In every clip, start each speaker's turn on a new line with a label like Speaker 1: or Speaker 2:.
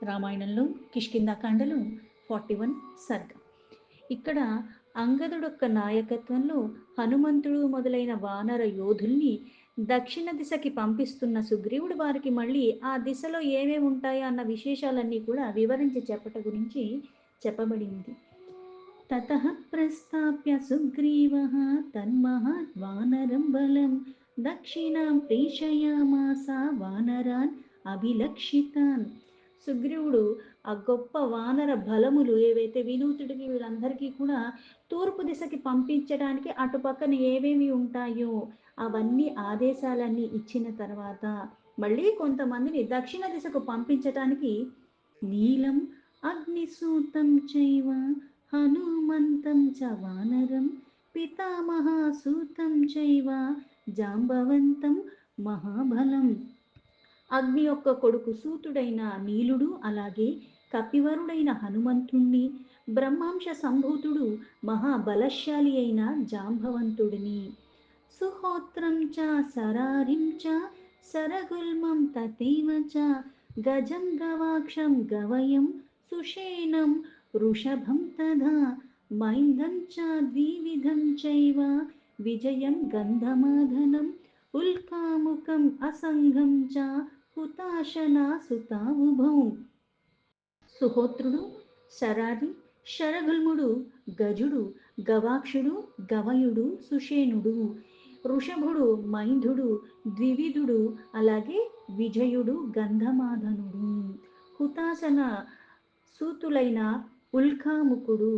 Speaker 1: రామాయణంలో కిష్కింధాకాండలో 41 సర్గ. ఇక్కడ అంగదుడొక్క నాయకత్వంలో హనుమంతుడు మొదలైన వానర యోధుల్ని దక్షిణ దిశకి పంపిస్తున్న సుగ్రీవుడు వారికి మళ్ళీ ఆ దిశలో ఏమేమి ఉంటాయో అన్న విశేషాలన్నీ కూడా వివరించి చెప్పట గురించి చెప్పబడింది. తతః ప్రస్థాప్య సుగ్రీవः తన్మహాద్వానరం బలం దక్షిణాం ప్రేషయామాస వానరాన్ అభిలక్షితాన్. సుగ్రీవుడు ఆ గొప్ప వానర బలములు ఏవైతే వినూతుడికి వీళ్ళందరికీ కూడా తూర్పు దిశకి పంపించడానికి అటుపక్కన ఏవేమి ఉంటాయో అవన్నీ ఆదేశాలన్నీ ఇచ్చిన తర్వాత మళ్ళీ కొంతమందిని దక్షిణ దిశకు పంపించటానికి నీలం అగ్నిసూతం చైవ హనుమంతం చ వానరం పితామహాసూతం చైవ జాంబవంతం మహాబలం. అగ్ని యొక్క కొడుకు సూతుడైన నీలుడు, అలాగే కపివరుడైన హనుమంతుణ్ణి, బ్రహ్మాంశ సంభూతుడు మహాబలశాలి అయిన జాంబవంతుడిని, సుహోత్రం చ సరారిం చ సరగుల్మం తథైవ చ గజం గవాక్షం గవయం సుషేణం వృషభం తథా మైందం చ ద్వివిధం చైవ విజయం గంధమాదనం ఉల్కాముఖం అసంగం చ హుతాశనా సుతావుభౌ. సుహోత్రుడు, శరారి, శరగుల్ముడు, గజుడు, గవాక్షుడు, గవయుడు, సుషేణుడు, వృషభుడు, మైంధుడు, ద్వివిధుడు, అలాగే విజయుడు, గంధమాధనుడు, హుతాసన సూతులైన ఉల్కాముకుడు,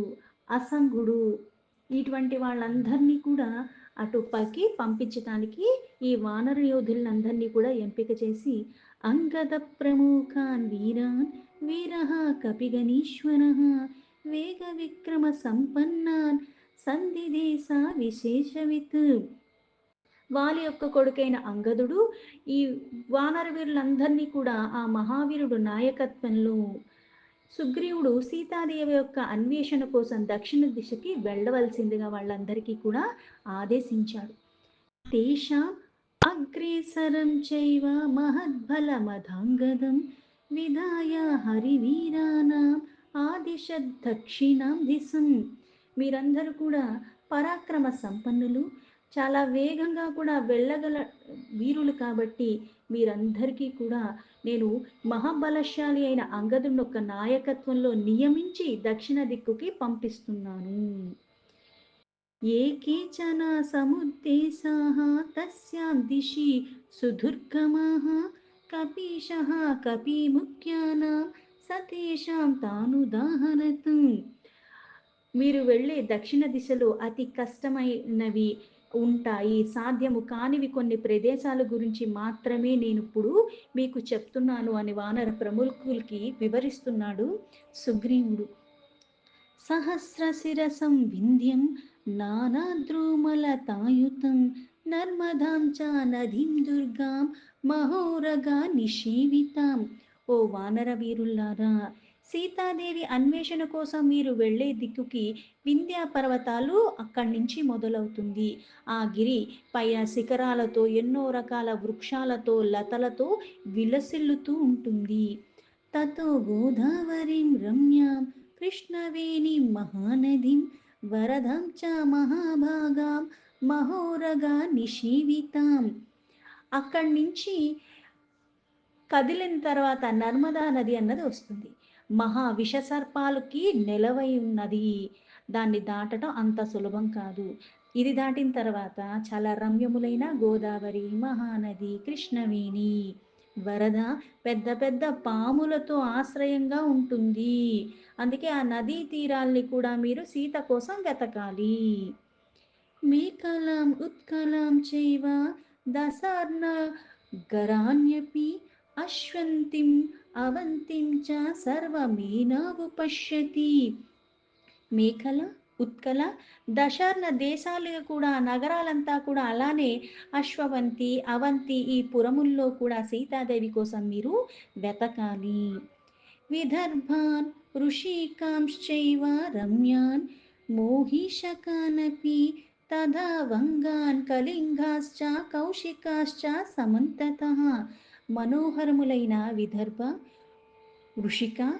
Speaker 1: అసంగుడు, ఇటువంటి వాళ్ళందరినీ కూడా అటుపైకి పంపించడానికి ఈ వానర యోధులందరినీ కూడా ఎంపిక చేసి అంగద ప్రముఖాన్ వీరాన్ వీరః కపిగణీశ్వరః వేగ విక్రమ సంపన్నాన్ సంధిదేశ విశేషవిత్. వాలి యొక్క కొడుకైన అంగదుడు ఈ వానర వీరులందరినీ కూడా ఆ మహావీరుడు నాయకత్వంలో సుగ్రీవుడు సీతాదేవి యొక్క అన్వేషణ కోసం దక్షిణ దిశకి వెళ్ళవలసిందిగా వాళ్ళందరికీ కూడా ఆదేశించాడు. తేషాం అగ్రేసరం చైవ మహద్బలమధాంగదం విధాయ హరివీరానాం ఆదిశత్ దక్షిణాం దిశం. మీరందరూ కూడా పరాక్రమ సంపన్నులు, చాలా వేగంగా కూడా వెళ్ళగల వీరులు కాబట్టి మీరందరికీ కూడా నేను మహాబలశాలి అయిన అంగదుని యొక్క నాయకత్వంలో నియమించి దక్షిణ దిక్కుకి పంపిస్తున్నాను. ఏ కేచన సముద్దేశాః తస్యాం దిశి సుదుర్గమాః కపీశః కపీముఖ్యానాం సతేషాం తానుదాహరతు. మీరు వెళ్ళే దక్షిణ దిశలో అతి కష్టమైనవి ఉంటాయి, సాధ్యము కానివి కొన్ని ప్రదేశాల గురించి మాత్రమే నేను ఇప్పుడు మీకు చెప్తున్నాను అని వానర ప్రముఖులకి వివరిస్తున్నాడు సుగ్రీవుడు. సహస్రశిరసం వింధ్యం నానాద్రుమలతాయుతం నర్మదాం చ నదీం దుర్గాం మహోరగా నిషేవితాం. ఓ వానర వీరుల్లారా, సీతాదేవి అన్వేషణ కోసం మీరు వెళ్ళే దిక్కుకి వింధ్య పర్వతాలు అక్కడి నుంచి మొదలవుతుంది. ఆ గిరి పైన శిఖరాలతో ఎన్నో రకాల వృక్షాలతో లతలతో విలసిల్లుతూ ఉంటుంది. తతో గోదావరిం రమ్యాం కృష్ణవేణిం మహానదీం వరదం చ మహాభాగాం మహోరగా నిషేవితాం. అక్కడి నుంచి కదిలిన తర్వాత నర్మదా నది అన్నది వస్తుంది. మహా విషసర్పాలకి నెలవై ఉన్నది. దాన్ని దాటడం అంత సులభం కాదు. ఇది దాటిన తర్వాత చాలా రమ్యములైన గోదావరి, మహానది, కృష్ణవేణి, వరద, పెద్ద పెద్ద పాములతో ఆశ్రయంగా ఉంటుంది. అందుకే ఆ నదీ తీరాల్ని కూడా మీరు సీత కోసం వెతకాలి. మేఖలాం ఉత్కలాం చైవ దశార్ణ గరాణ్యపి అశ్వంతిం అవంతిం చ సర్వమేనావుపశ్యతి. మేఖల, ఉత్కల, దశార్ణ దేశాలు కూడా నగరాలంతా కూడా అలానే అశ్వవంతి, అవంతి ఈ పురముల్లో కూడా సీతాదేవి కోసం మీరు వెతకాలి. విదర్భాన్ ఋషికాంశ్చైవ రమ్యాన్ మోహిషకానపి తథా వంగాన్ కళింగాశ్చ కౌశికాశ్చ సమంతతః. మనోహరములైన విదర్భ, వృషిక,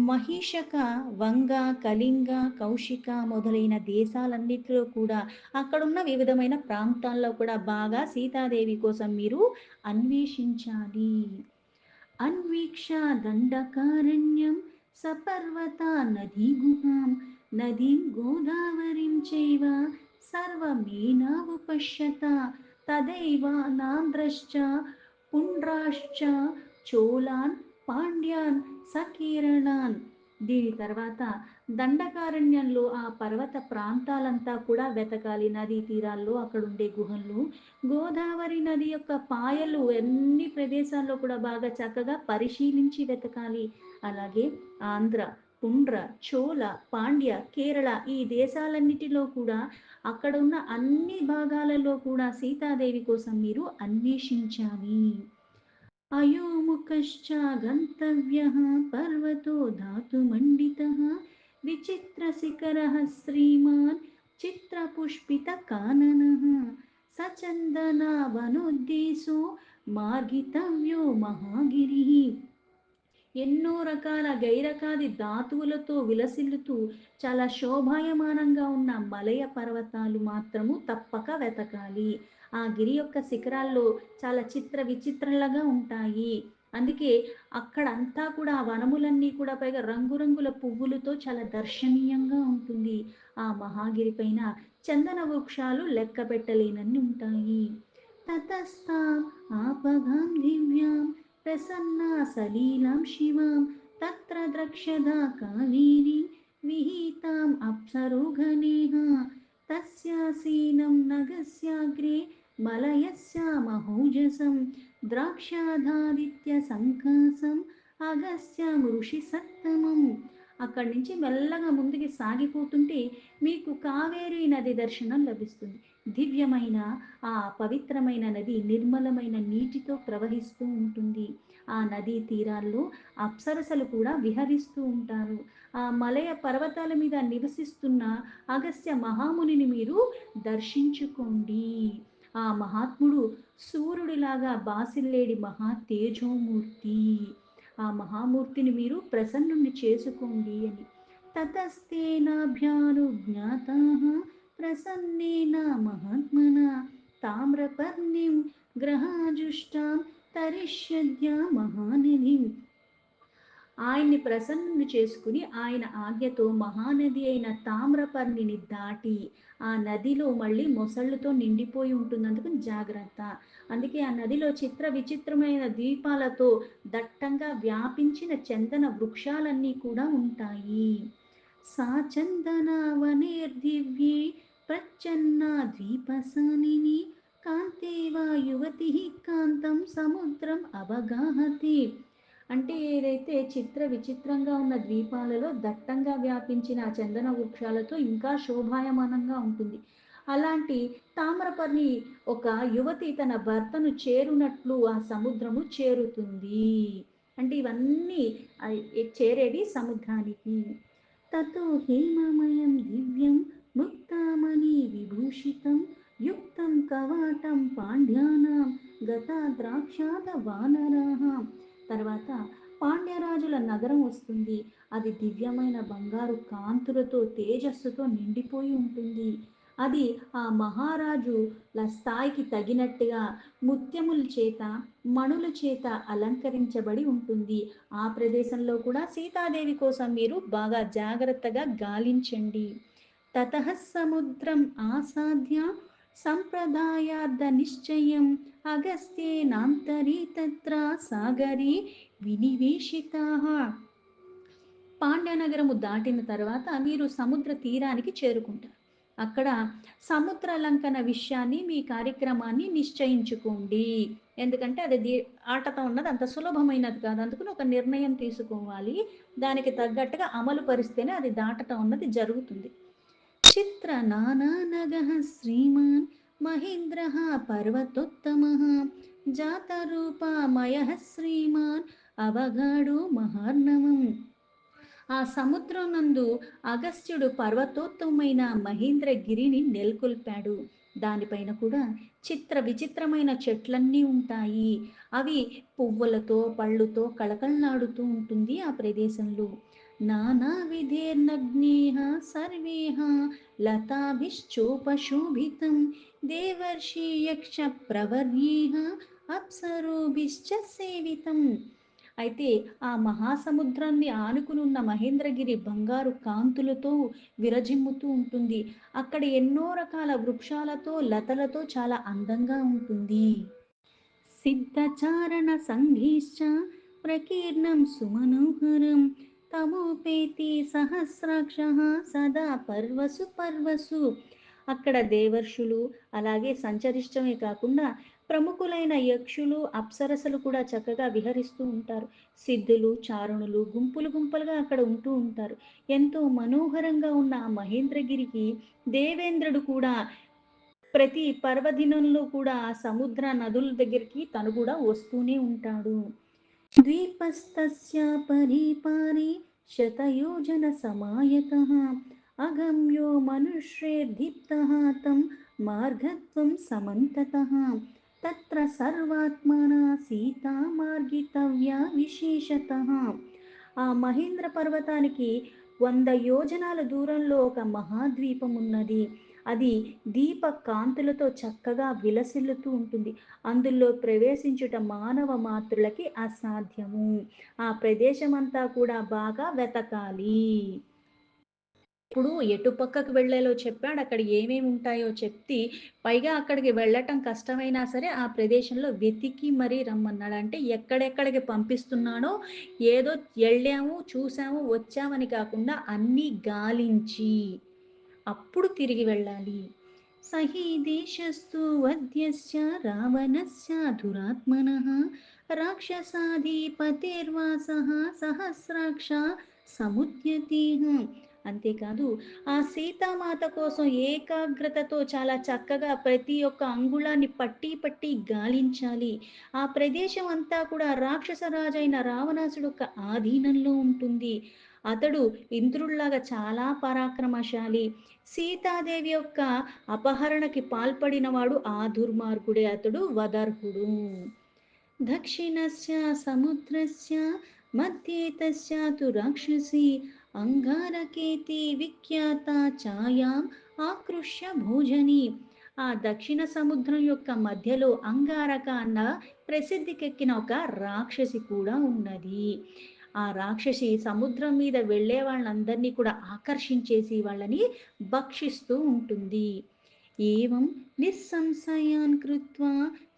Speaker 1: మహిషక, వంగ, కళింగ, కౌశిక మొదలైన దేశాలన్నిటిలో కూడా అక్కడున్న వివిధమైన ప్రాంతాల్లో కూడా బాగా సీతాదేవి కోసం మీరు అన్వేషించాలి. అన్వీక్ష దండకారణ్యం సపర్వతా నదీగుహాం నదీం గోదావరిం చైవ సర్వమేనావుపశ్యత తదైవ నాంద్రశ్చ పుండ్రాశ్చ చోళాన్ పాండ్యాన్ సకీరణాన్. దీని తర్వాత దండకారణ్యంలో ఆ పర్వత ప్రాంతాలంతా కూడా వెతకాలి. నదీ తీరాల్లో అక్కడుండే గుహల్లో గోదావరి నది యొక్క పాయలు అన్ని ప్రదేశాల్లో కూడా బాగా చక్కగా పరిశీలించి వెతకాలి. అలాగే ఆంధ్ర, పుండ్ర, చోళ, పాండ్య, కేరళ ఈ దేశాలన్నిటిలో కూడా అక్కడ ఉన్న అన్ని భాగాలలో కూడా సీతాదేవి కోసం మీరు అన్వేషించాలి. అయోముఖశ్చ గంతవ్యః పర్వతో ధాతుమండితः విచిత్రశిఖరः శ్రీమాన్ చిత్రపుష్పితకాననः సచందనవనోద్దేశో మార్గితవ్యో మహాగిరిః. ఎన్నో రకాల గైరకాది ధాతువులతో విలసిల్లుతూ చాలా శోభాయమానంగా ఉన్న మలయ పర్వతాలు మాత్రము తప్పక వెతకాలి. ఆ గిరి యొక్క శిఖరాల్లో చాలా చిత్ర విచిత్రంలాగా ఉంటాయి. అందుకే అక్కడంతా కూడా ఆ వనములన్నీ కూడా పైగా రంగురంగుల పువ్వులతో చాలా దర్శనీయంగా ఉంటుంది. ఆ మహాగిరి పైన చందన వృక్షాలు లెక్క పెట్టలేనన్ని ఉంటాయి. తతస్తాం ఆపగాం దివ్యాం ప్రసన్నా సలీలాం శివాం తత్ర ద్రక్ష్యదా కావేరీం విహితాం అప్సరోగణేః తస్యాసీనం నగస్యాగ్రే మలయస్య మహోజసం ద్రాక్షాధాదిత్య సంకాసం అగస్త్యం ఋషి సత్తమం. అక్కడి నుంచి మెల్లగా ముందుకి సాగిపోతుంటే మీకు కావేరీ నది దర్శనం లభిస్తుంది. దివ్యమైన ఆ పవిత్రమైన నది నిర్మలమైన నీటితో ప్రవహిస్తూ ఉంటుంది. ఆ నదీ తీరాల్లో అప్సరసలు కూడా విహరిస్తూ ఉంటారు. ఆ మలయ పర్వతాల మీద నివసిస్తున్న అగస్త్య మహామునిని మీరు దర్శించుకోండి. ఆ మహాత్ముడు సూర్యుడిలాగా బాసిల్లేడి మహా తేజోమూర్తి. ఆ మహామూర్తిని మీరు ప్రసన్నుని చేసుకోండి అని. తతస్తేనాభ్యానుజ్ఞాతాః ప్రసన్నేన మహాత్మనా తామ్రపర్ణిం గ్రహాజుష్టాం తరిష్యద్య మహానిధిం. ఆయన్ని ప్రసన్నుని చేసుకుని ఆయన ఆజ్ఞతో మహానది అయిన తామ్రపర్ణిని దాటి ఆ నదిలో మళ్ళీ మొసళ్ళతో నిండిపోయి ఉంటుంది. అందుకని జాగ్రత్త. అందుకే ఆ నదిలో చిత్ర విచిత్రమైన ద్వీపాలతో దట్టంగా వ్యాపించిన చందన వృక్షాలన్నీ కూడా ఉంటాయి. సా చందనావనేర్దివ్యే ప్రచ్ఛన్నా ద్వీపసానిని కాంతే వా యువతి కాంతం సముద్రం అవగాహతే. అంటే ఏదైతే చిత్ర విచిత్రంగా ఉన్న ద్వీపాలలో దట్టంగా వ్యాపించిన ఆ చందన వృక్షాలతో ఇంకా శోభాయమానంగా ఉంటుంది. అలాంటి తామ్రపర్ణి ఒక యువతి తన భర్తను చేరునట్లు ఆ సముద్రము చేరుతుంది. అంటే ఇవన్నీ చేరేది సముద్రానికి. తతో హేమమయం దివ్యం ముక్తామణి విభూషితం యుక్తం కవాటం పాండ్యానాం గతా ద్రాక్షాద వానరాః. తర్వాత పాండ్యరాజుల నగరం వస్తుంది. అది దివ్యమైన బంగారు కాంతులతో తేజస్సుతో నిండిపోయి ఉంటుంది. అది ఆ మహారాజుల స్థాయికి తగినట్టుగా ముత్యముల చేత మణుల చేత అలంకరించబడి ఉంటుంది. ఆ ప్రదేశంలో కూడా సీతాదేవి కోసం మీరు బాగా జాగ్రత్తగా గాలించండి. తతః సముద్రం ఆసాద్య సంప్రదాయార్థ నిశ్చయం అగస్త్యేనాంతరీ తత్ర సాగరీ వినివేశితాః. పాండ్యనగరము దాటిన తర్వాత మీరు సముద్ర తీరానికి చేరుకుంటారు. అక్కడ సముద్ర లంకన విషయాన్ని మీ కార్యక్రమాన్ని నిశ్చయించుకోండి. ఎందుకంటే అది ఆటతో ఉన్నది అంత సులభమైనది కాదు. అందుకని ఒక నిర్ణయం తీసుకోవాలి. దానికి తగ్గట్టుగా అమలు పరిస్తేనే అది దాటటం ఉన్నది జరుగుతుంది. చిత్ర నానానగః శ్రీమాన్ మహేంద్రః పర్వతోత్తమః జాతరూపమయః శ్రీమాన్ అవగాఢో మహార్ణవం. ఆ సముద్రం నందు అగస్త్యుడు పర్వతోత్తమైన మహేంద్రగిరిని నెలకొల్పాడు. దానిపైన కూడా విచిత్రమైన చెట్లన్నీ ఉంటాయి. అవి పువ్వులతో, పళ్ళుతో కళకళలాడుతూ ఉంటుంది ఆ ప్రదేశంలో. నానా విధేర్నగ్నేహ సర్వేహ లతాభిశ్చోపశోభితం దేవర్షి యక్ష ప్రవర్యేహ అప్సరోభిశ్చ సేవితం. అయితే ఆ మహాసముద్రాన్ని ఆనుకునున్న మహేంద్రగిరి బంగారు కాంతులతో విరజిమ్ముతూ ఉంటుంది. అక్కడ ఎన్నో రకాల వృక్షాలతో, లతలతో చాలా అందంగా ఉంటుంది. సిద్ధచారణ సంఘీశ్చ ప్రకీర్ణం సుమనోహరం తమోపేతి సహస్రాక్ష సదా పర్వసు పర్వసు. అక్కడ దేవర్షులు అలాగే సంచరిష్టమే కాకుండా ప్రముఖులైన యక్షులు అప్సరసలు కూడా చక్కగా విహరిస్తూ ఉంటారు. సిద్ధులు చారణులు గుంపులు గుంపులుగా అక్కడ ఉంటూ ఉంటారు. ఎంతో మనోహరంగా ఉన్న ఆ మహేంద్రగిరికి దేవేంద్రుడు కూడా ప్రతి పర్వదినంలో కూడా ఆ సముద్ర నదుల దగ్గరికి తను కూడా వస్తూనే ఉంటాడు. ద్వీపస్తస్య పరీపారి శతయోజన సమాయతః అగమ్యో మనుష్యేర్దీప్తః తం మార్గత్వం సమంతతః తత్ర సర్వాత్మనా సీతా మార్గితవ్య విశేషతః. ఆ మహేంద్ర పర్వతానికి 100 యోజనాల దూరంలో ఒక మహాద్వీపం ఉన్నది. అది దీప కాంతులతో చక్కగా విలసిల్లుతూ ఉంటుంది. అందులో ప్రవేశించుట మానవ మాత్రులకి అసాధ్యము. ఆ ప్రదేశమంతా కూడా బాగా వెతకాలి. ఇప్పుడు ఎటు పక్కకు వెళ్ళాలో చెప్పాడు. అక్కడ ఏమేమి ఉంటాయో చెప్తి, పైగా అక్కడికి వెళ్ళటం కష్టమైనా సరే, ఆ ప్రదేశంలో వెతికి మరీ రమ్మన్నాడు. అంటే ఎక్కడెక్కడికి పంపిస్తున్నాడో, ఏదో ఎళ్ళాము, చూసాము, వచ్చామని కాకుండా అన్నీ గాలించి, అప్పుడు తిరిగి వెళ్ళాలి. సహి దేశస్థు వధ్యస్య రావణస్య దురాత్మనః రాక్షసాధిపతిర్వాసః సహస్రాక్ష సముద్యతేః. అంతేకాదు ఆ సీతామాత కోసం ఏకాగ్రతతో చాలా చక్కగా ప్రతి ఒక్క అంగుళాన్ని పట్టి పట్టి గాలించాలి. ఆ ప్రదేశం అంతా కూడా రాక్షస రాజైన రావణాసుడు యొక్క ఆధీనంలో ఉంటుంది. అతడు ఇంద్రుడిలాగా చాలా పరాక్రమశాలి. సీతాదేవి యొక్క అపహరణకి పాల్పడినవాడు ఆ దుర్మార్గుడే, అతడు వదర్హుడు. దక్షిణస్య సముద్రస్య మధ్యే తస్యాతు రాక్షసి అంగారకేతి విఖ్యాత ఛాయాం ఆకృష్య భోజని. ఆ దక్షిణ సముద్రం యొక్క మధ్యలో అంగారక అన్న ప్రసిద్ధికెక్కిన ఒక రాక్షసి కూడా ఉన్నది. ఆ రాక్షసి సముద్రం మీద వెళ్ళే వాళ్ళందరినీ కూడా ఆకర్షించేసి వాళ్ళని భక్షిస్తూ ఉంటుంది. ఏవం నిస్సంశయాన్ కృత్వా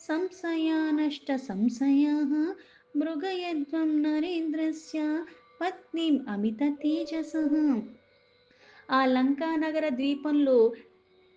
Speaker 1: సంశయానష్ట సంశయాః మృగయధ్వం నరేంద్రస్య పత్నీం అమిత తేజసః. ఆ లంకానగర ద్వీపంలో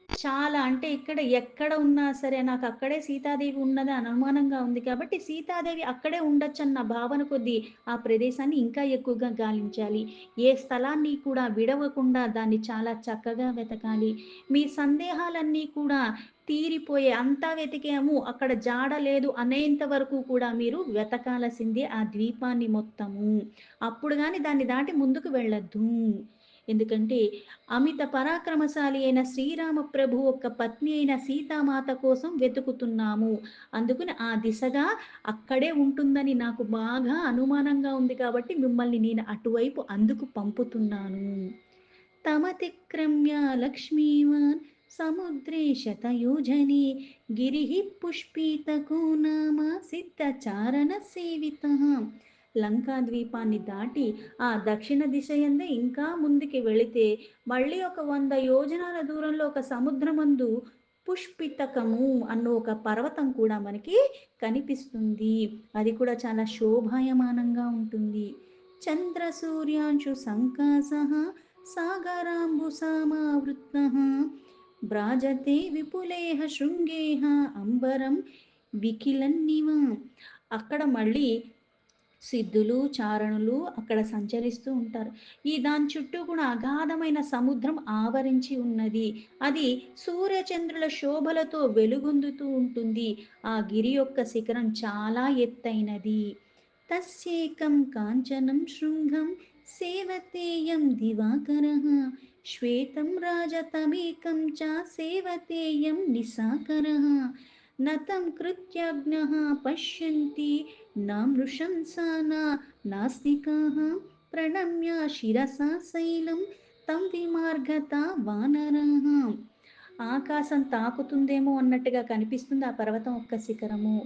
Speaker 1: చాలా అంటే ఇక్కడ ఎక్కడ ఉన్నా సరే నాకు అక్కడే సీతాదేవి ఉన్నది అని అనుమానంగా ఉంది కాబట్టి సీతాదేవి అక్కడే ఉండొచ్చన్న భావన కొద్దీ ఆ ప్రదేశాన్ని ఇంకా ఎక్కువగా గాలించాలి. ఏ స్థలాన్ని కూడా విడవకుండా దాన్ని చాలా చక్కగా వెతకాలి. మీ సందేహాలన్నీ కూడా తీరిపోయే అంతా వెతికాము అక్కడ జాడ లేదు అనేంత వరకు కూడా మీరు వెతకాల్సిందే ఆ ద్వీపాన్ని మొత్తము. అప్పుడు గాని దాన్ని దాటి ముందుకు వెళ్ళొద్దు. ఎందుకంటే అమిత పరాక్రమశాలి అయిన శ్రీరామ ప్రభు యొక్క పత్ని అయిన సీతామాత కోసం వెతుకుతున్నాము. అందుకని ఆ దిశగా అక్కడే ఉంటుందని నాకు బాగా అనుమానంగా ఉంది కాబట్టి మిమ్మల్ని నేను అటువైపు అందుకు పంపుతున్నాను. తమతిక్రమ్య లక్ష్మీవాన్ సముద్రే శతయోజనే గిరిః పుష్పితకో నామ సిద్ధచారణ సేవితః. లంకా ద్వీపాన్ని దాటి ఆ దక్షిణ దిశ యందే ఇంకా ముందుకి వెళితే మళ్ళీ ఒక 100 యోజనాల దూరంలో ఒక సముద్రమందు పుష్పితకము అన్న ఒక పర్వతం కూడా మనకి కనిపిస్తుంది. అది కూడా చాలా శోభాయమానంగా ఉంటుంది. చంద్ర సూర్యాంశు సంకాసః సాగరాంబుసమావృత్తః భ్రాజతే విపులేహ శృంగేహ అంబరం వికిలన్నివ. అక్కడ మళ్ళీ సిద్ధులు చారణులు అక్కడ సంచరిస్తూ ఉంటారు. దాని చుట్టూ కూడా అగాధమైన సముద్రం ఆవరించి ఉన్నది. అది సూర్యచంద్రుల శోభలతో వెలుగొందుతూ ఉంటుంది. ఆ గిరి యొక్క శిఖరం చాలా ఎత్తైనది. తస్యేకం కాంచనం శృంగం సేవతేయం దివాకరః శ్వేతం రాజతమేకం చ సేవతేయం నిశాకరः నతం కృత్యజ్ఞః పశ్యంతి నామృశంసానా నాస్తికాः ప్రణమ్య శిరసా శైలం తం విమార్గత వానరాः. ఆకాశం తాకుతుందేమో అన్నట్టుగా కనిపిస్తుంది ఆ పర్వతం యొక్క శిఖరము.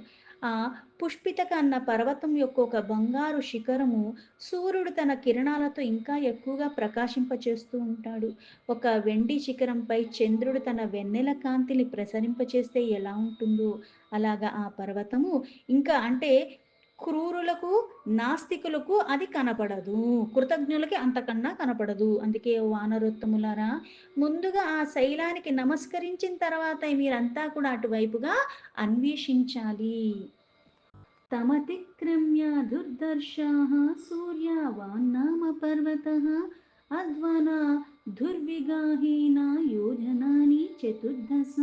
Speaker 1: ఆ పుష్పితక అన్న పర్వతం యొక్క ఒక బంగారు శిఖరము సూర్యుడు తన కిరణాలతో ఇంకా ఎక్కువగా ప్రకాశింపచేస్తూ ఉంటాడు. ఒక వెండి శిఖరంపై చంద్రుడు తన వెన్నెల కాంతిని ప్రసరింపచేస్తే ఎలా ఉంటుందో, అలాగా ఆ పర్వతము ఇంకా అంటే క్రూరులకు, నాస్తికులకు అది కనపడదు. కృతజ్ఞులకి అంతకన్నా కనపడదు. అందుకే ఓ వానరోత్తములారా, ముందుగా ఆ శైలానికి నమస్కరించిన తర్వాతే మీరంతా కూడా అటువైపుగా అన్వేషించాలి. తమతిక్రమ్య దుర్దర్శాः సూర్యవాన్నామ పర్వతः అధ్వనా దుర్విగాహేన యోజనాని చతుర్దశ.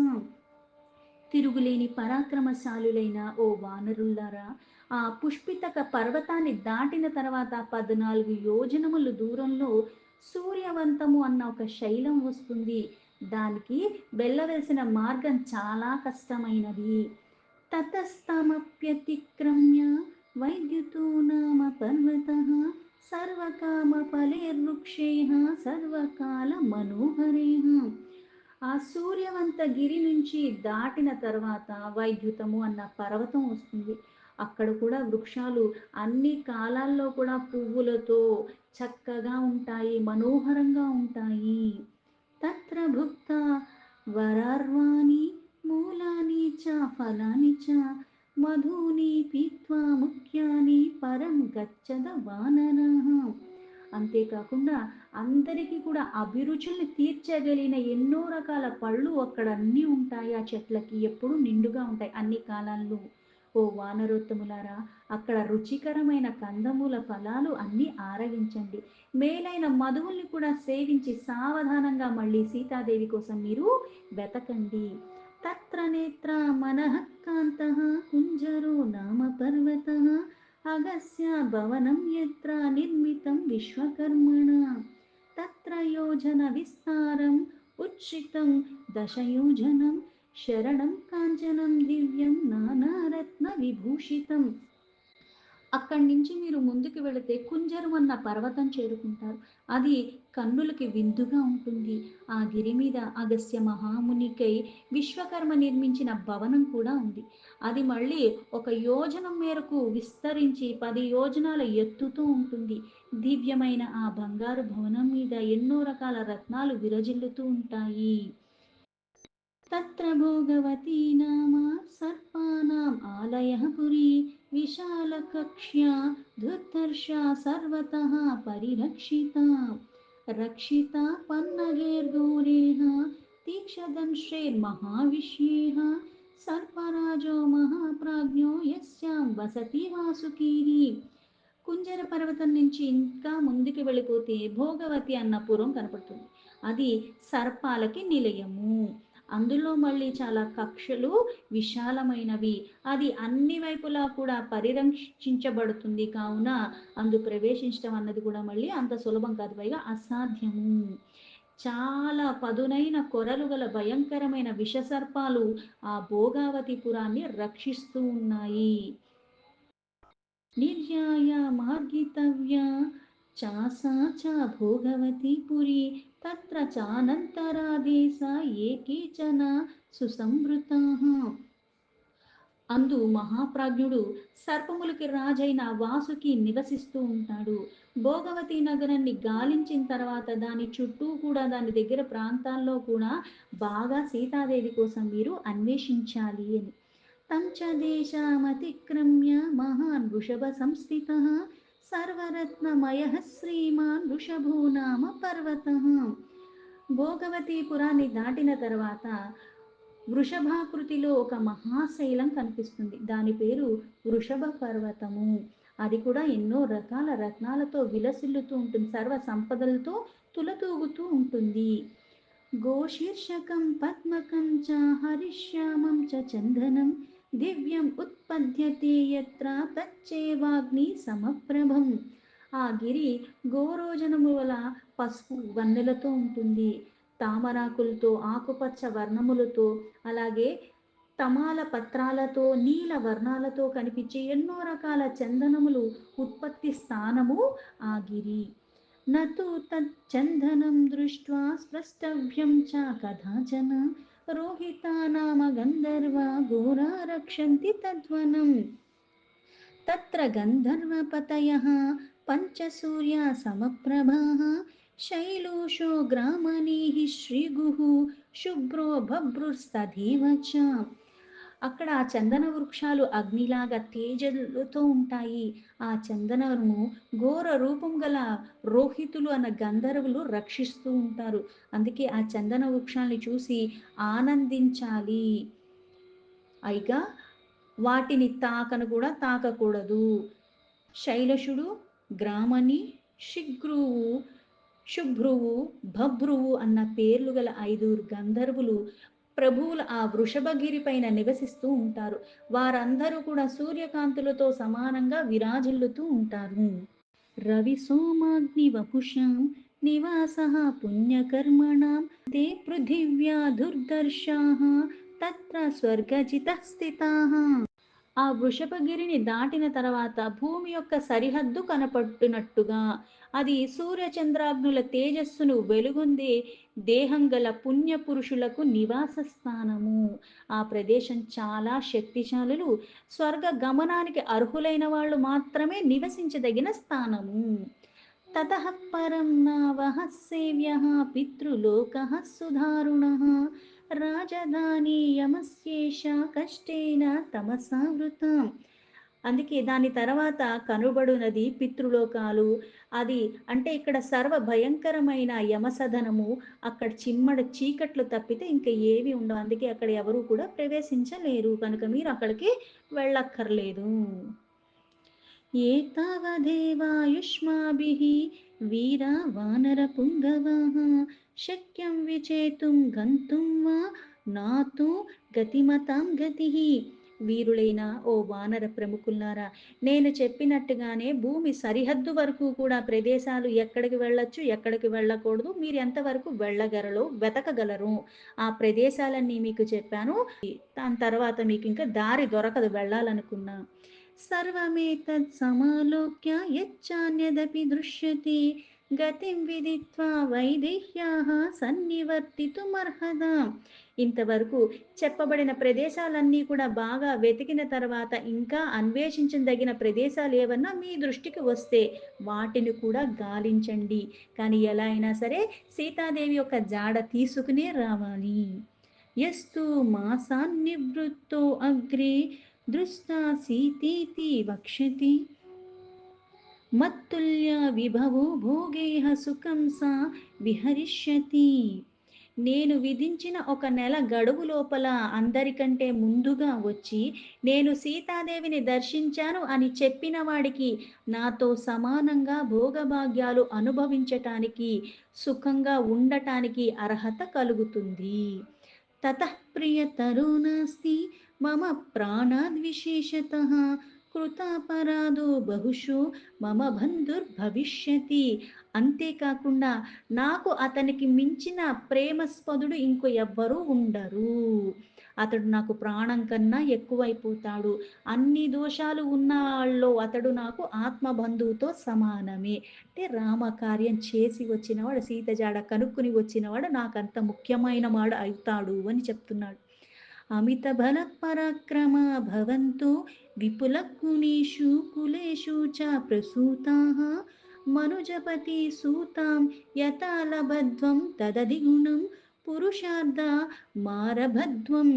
Speaker 1: తిరుగులేని పరాక్రమశాలులైన ఓ వానరులారా, ఆ పుష్పితక పర్వతాన్ని దాటిన తర్వాత 14 యోజనములు దూరంలో సూర్యవంతము అన్న ఒక శైలం వస్తుంది. దానికి వెళ్ళవలసిన మార్గం చాలా కష్టమైనది. తతస్తమప్యతిక్రమ్య వైద్యుతో నామ పర్వతః సర్వకామఫలైర్వృక్షైః సర్వకాల మనోహరైః. ఆ సూర్యవంత గిరి నుంచి దాటిన తర్వాత వైద్యుతము అన్న పర్వతం వస్తుంది. అక్కడ కూడా వృక్షాలు అన్ని కాలాల్లో కూడా పువ్వులతో చక్కగా ఉంటాయి, మనోహరంగా ఉంటాయి. తత్ర భుక్త వరార్వాణి మూలాని చ ఫలాని చ మధుని పీత్వా ముఖ్యాని పరం గచ్చద వానరః. అంతేకాకుండా అందరికీ కూడా అభిరుచుల్ని తీర్చగలిగిన ఎన్నో రకాల పళ్ళు అక్కడ అన్నీ ఉంటాయి. ఆ చెట్లకి ఎప్పుడూ నిండుగా ఉంటాయి అన్ని కాలాల్లో. ఓ వానరోత్తములారా, అక్కడ రుచికరమైన కందమూల ఫలాలు అన్నీ ఆరగించండి. మేలైన మధువుల్ని కూడా సేవించి సావధానంగా మళ్ళీ సీతాదేవి కోసం మీరు వెతకండి. తత్ర నేత్ర మనః కాంతః కుంజరో నామ పర్వతః అగస్య భవనం యత్ర నిర్మితం విశ్వకర్మణ తత్ర యోజన విస్తారం ఉచ్ఛ్రితం దశయోజనం శరణం కాంచనం దివ్యం నానారత్న విభూషితం. అక్కడి నుంచి మీరు ముందుకు వెళితే కుంజరం అన్న పర్వతం చేరుకుంటారు. అది కన్నులకి విందుగా ఉంటుంది. ఆ గిరి మీద అగస్త్య మహామునికై విశ్వకర్మ నిర్మించిన భవనం కూడా ఉంది. అది మళ్ళీ ఒక యోజనం మేరకు విస్తరించి 10 యోజనాల ఎత్తుతో ఉంటుంది. దివ్యమైన ఆ బంగారు భవనం మీద ఎన్నో రకాల రత్నాలు విరజిల్లుతూ ఉంటాయి. తత్ర భోగవతీ నామ సర్పానాం ఆలయః పురీ విశాలకక్ష్యా దుర్ధర్షా సర్వతః పరిరక్షితా రక్షితా పన్నగైర్ఘోరైః తీక్ష్ణదంష్ట్రైర్మహావిష్యైః సర్పరాజో మహాప్రాజ్ఞో యస్యాం వసతి వాసుకీః. కుంజర పర్వతం నుంచి ఇంకా ముందుకు వెళ్ళిపోతే భోగవతి అన్న పురం కనపడుతుంది. అది సర్పాలకి నిలయము. అందులో మళ్ళీ చాలా కక్షలు విశాలమైనవి. అది అన్ని వైపులా కూడా పరిరక్షించబడుతుంది కావున అందు ప్రవేశించడం అన్నది కూడా మళ్ళీ అంత సులభం కాదు, పైగా అసాధ్యము. చాలా పదునైన కొరలు గల భయంకరమైన విషసర్పాలు ఆ భోగావతి పురాన్ని రక్షిస్తూ ఉన్నాయి. నిర్యాయ మార్గితవ్యా చాసా చ భోగవతి పురి తత్ర చానంతరాదేశ ఏ కేచన సుసంవృతాః. అందు మహాప్రాజ్ఞుడు సర్పములకి రాజైన వాసుకి నివసిస్తూ ఉంటాడు. భోగవతి నగరాన్ని గాలించిన తర్వాత దాని చుట్టూ కూడా దాని దగ్గర ప్రాంతాల్లో కూడా బాగా సీతాదేవి కోసం మీరు అన్వేషించాలి అని. తంచ దేశామతిక్రమ్య మహాన్ వృషభ సంస్థితః సర్వరత్నమయః శ్రీమాన్ వృషభో నామ పర్వతః. భోగవతీపురాన్ని దాటిన తర్వాత వృషభాకృతిలో ఒక మహాశైలం కనిపిస్తుంది. దాని పేరు వృషభ పర్వతము. అది కూడా ఎన్నో రకాల రత్నాలతో విలసిల్లుతూ ఉంటుంది, సర్వ సంపదలతో తులతూగుతూ ఉంటుంది. గోశీర్షకం పద్మకం చ హరిశ్యామం చ చందనం దివ్యం ఉత్పద్యతే యత్ర తచ్చేవాగ్ని సమప్రభం. ఆ ఆ గిరి గోరోజనముల పసుపు వన్నెలతో ఉంటుంది. తామరాకులతో, ఆకుపచ్చ వర్ణములతో, అలాగే తమాల పత్రాలతో, నీల వర్ణాలతో కనిపించే ఎన్నో రకాల చందనములు ఉత్పత్తి స్థానము ఆ గిరి. నతు తచ్చందనం దృష్ట్వా స్పష్టవ్యం చ కదాచన రోహితా నామ గంధర్వా ఘోరా రక్షంతి తద్వనం. తత్ర గంధర్వపతయః పంచసూర్యా సమప్రభాః శైలూషో గ్రామణీః శ్రీగుః శుభ్రో బభ్రుస్తథైవ చ. అక్కడ ఆ చందన వృక్షాలు అగ్నిలాగా తేజలతో ఉంటాయి. ఆ చందనము ఘోర రూపం గల రోహితులు అన్న గంధర్వులు రక్షిస్తూ ఉంటారు. అందుకే ఆ చందన వృక్షాల్ని చూసి ఆనందించాలి. అయిగా వాటిని తాకను కూడా తాకకూడదు. శైలషుడు, గ్రామణి, శిగ్రువు, శుభ్రువు, భభ్రువు అన్న పేర్లు గల 5 గంధర్వులు ప్రభువులు ఆ వృషభగిరి పైన నివసిస్తూ ఉంటారు. వారందరూ కూడా సూర్యకాంతులతో సమానంగా విరాజిల్లుతూ ఉంటారు. రవి సోమాగ్ని వపుషాం నివాసః పుణ్యకర్మణాం తే పృథివ్యా దుర్దర్శాః తత్ర స్వర్గజితః స్థితాః. ఆ వృషభగిరిని దాటిన తర్వాత భూమి యొక్క సరిహద్దు కనపట్టునట్టుగా అది సూర్యచంద్రాగ్నుల తేజస్సును వెలుగొందే దేహం గల పుణ్యపురుషులకు నివాస స్థానము. ఆ ప్రదేశం చాలా శక్తిశాలులు. స్వర్గ గమనానికి అర్హులైన వాళ్ళు మాత్రమే నివసించదగిన స్థానము. తతః పరం నావః సేవ్యః పితృలోకః సుధారుణః రాజధాని యమస్యేష కష్టేన తమసావృతం. అందుకే దాని తర్వాత కనుబడునది పితృలోకాలు. అది అంటే ఇక్కడ సర్వ భయంకరమైన యమసదనము. అక్కడ చిమ్మడ చీకట్లు తప్పితే ఇంకా ఏవి ఉండవు. అందుకే అక్కడ ఎవరు కూడా ప్రవేశించలేరు. కనుక మీరు అక్కడికి వెళ్ళక్కర్లేదు. ఏతావదేవాయుష్మాభిः వీరా వానరపుంగవాः శక్యం విచేతుం గంతుం వా నాతో గతిమతాం గతిః. వీరులైన ఓ వానర ప్రముఖులారా, నేను చెప్పినట్టుగానే భూమి సరిహద్దు వరకు కూడా ప్రదేశాలు ఎక్కడికి వెళ్ళొచ్చు, ఎక్కడికి వెళ్ళకూడదు, మీరు ఎంతవరకు వెళ్ళగలరో వెతకగలరు. ఆ ప్రదేశాలన్నీ మీకు చెప్పాను. దాని తర్వాత మీకు ఇంకా దారి దొరకదు వెళ్ళాలనుకున్నా. సర్వమేతత్ సమాలోక్య యచ్చాన్యదపి దృశ్యతే గతిం విదిత్వా వైదేహ్యాః సన్నివర్తితుమర్హదా. ఇంతవరకు చెప్పబడిన ప్రదేశాలన్నీ కూడా బాగా వెతికిన తర్వాత ఇంకా అన్వేషించదగిన ప్రదేశాలు ఏవన్నా మీ దృష్టికి వస్తే వాటిని కూడా గాలించండి. కానీ ఎలా అయినా సరే సీతాదేవి యొక్క జాడ తీసుకునే రావాలి. యస్తు మాసాన్నివృత్తో అగ్రే దృష్టా సీతేతి వక్ష్యతి మత్తుల్య విభవో భోగేహ సుఖం సా విహరిష్యతి. నేను విధించిన ఒక నెల గడువు లోపల అందరికంటే ముందుగా వచ్చి నేను సీతాదేవిని దర్శించాను అని చెప్పిన వాడికి నాతో సమానంగా భోగభాగ్యాలు అనుభవించటానికి, సుఖంగా ఉండటానికి అర్హత కలుగుతుంది. తతః ప్రియతరో నాస్తి మమ ప్రాణాద్విశేషతః కృతాపరాధో బహుశో మమ బంధుర్భవిష్యతి. అంతేకాకుండా నాకు అతనికి మించిన ప్రేమస్పదుడు ఇంకో ఎవ్వరూ ఉండరు. అతడు నాకు ప్రాణం కన్నా ఎక్కువైపోతాడు. అన్ని దోషాలు ఉన్న వాళ్ళలో అతడు నాకు ఆత్మబంధువుతో సమానమే. అంటే రామకార్యం చేసి వచ్చినవాడు, సీత జాడ కనుక్కుని వచ్చినవాడు నాకంత ముఖ్యమైన వాడు అవుతాడు అని చెప్తున్నాడు. అమిత బల పరాక్రమ భవంతో విపుల గుణేషు కులేషు చ ప్రసూతాః మనుజపతి సూతాం యథా లభధ్వం తదధిగుణం పురుషార్థ మారభధ్వం.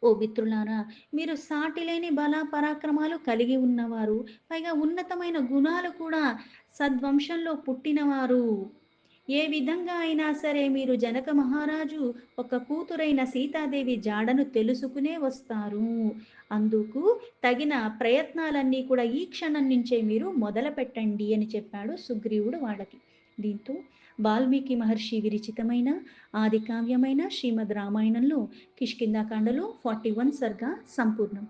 Speaker 1: ఓ మిత్రులారా, మీరు సాటిలేని బల పరాక్రమాలు కలిగి ఉన్నవారు, పైగా ఉన్నతమైన గుణాలు కూడా సద్వంశంలో పుట్టినవారు. ఏ విధంగా అయినా సరే మీరు జనక మహారాజు ఒక కూతురైన సీతాదేవి జాడను తెలుసుకునే వస్తారు. అందుకు తగిన ప్రయత్నాలన్నీ కూడా ఈ క్షణం నుంచే మీరు మొదలు పెట్టండి అని చెప్పాడు సుగ్రీవుడు వాళ్ళకి. దీంతో వాల్మీకి మహర్షి విరచితమైన ఆది కావ్యమైన శ్రీమద్ రామాయణంలో కిష్కింధాకాండలో 41 సర్గ సంపూర్ణం.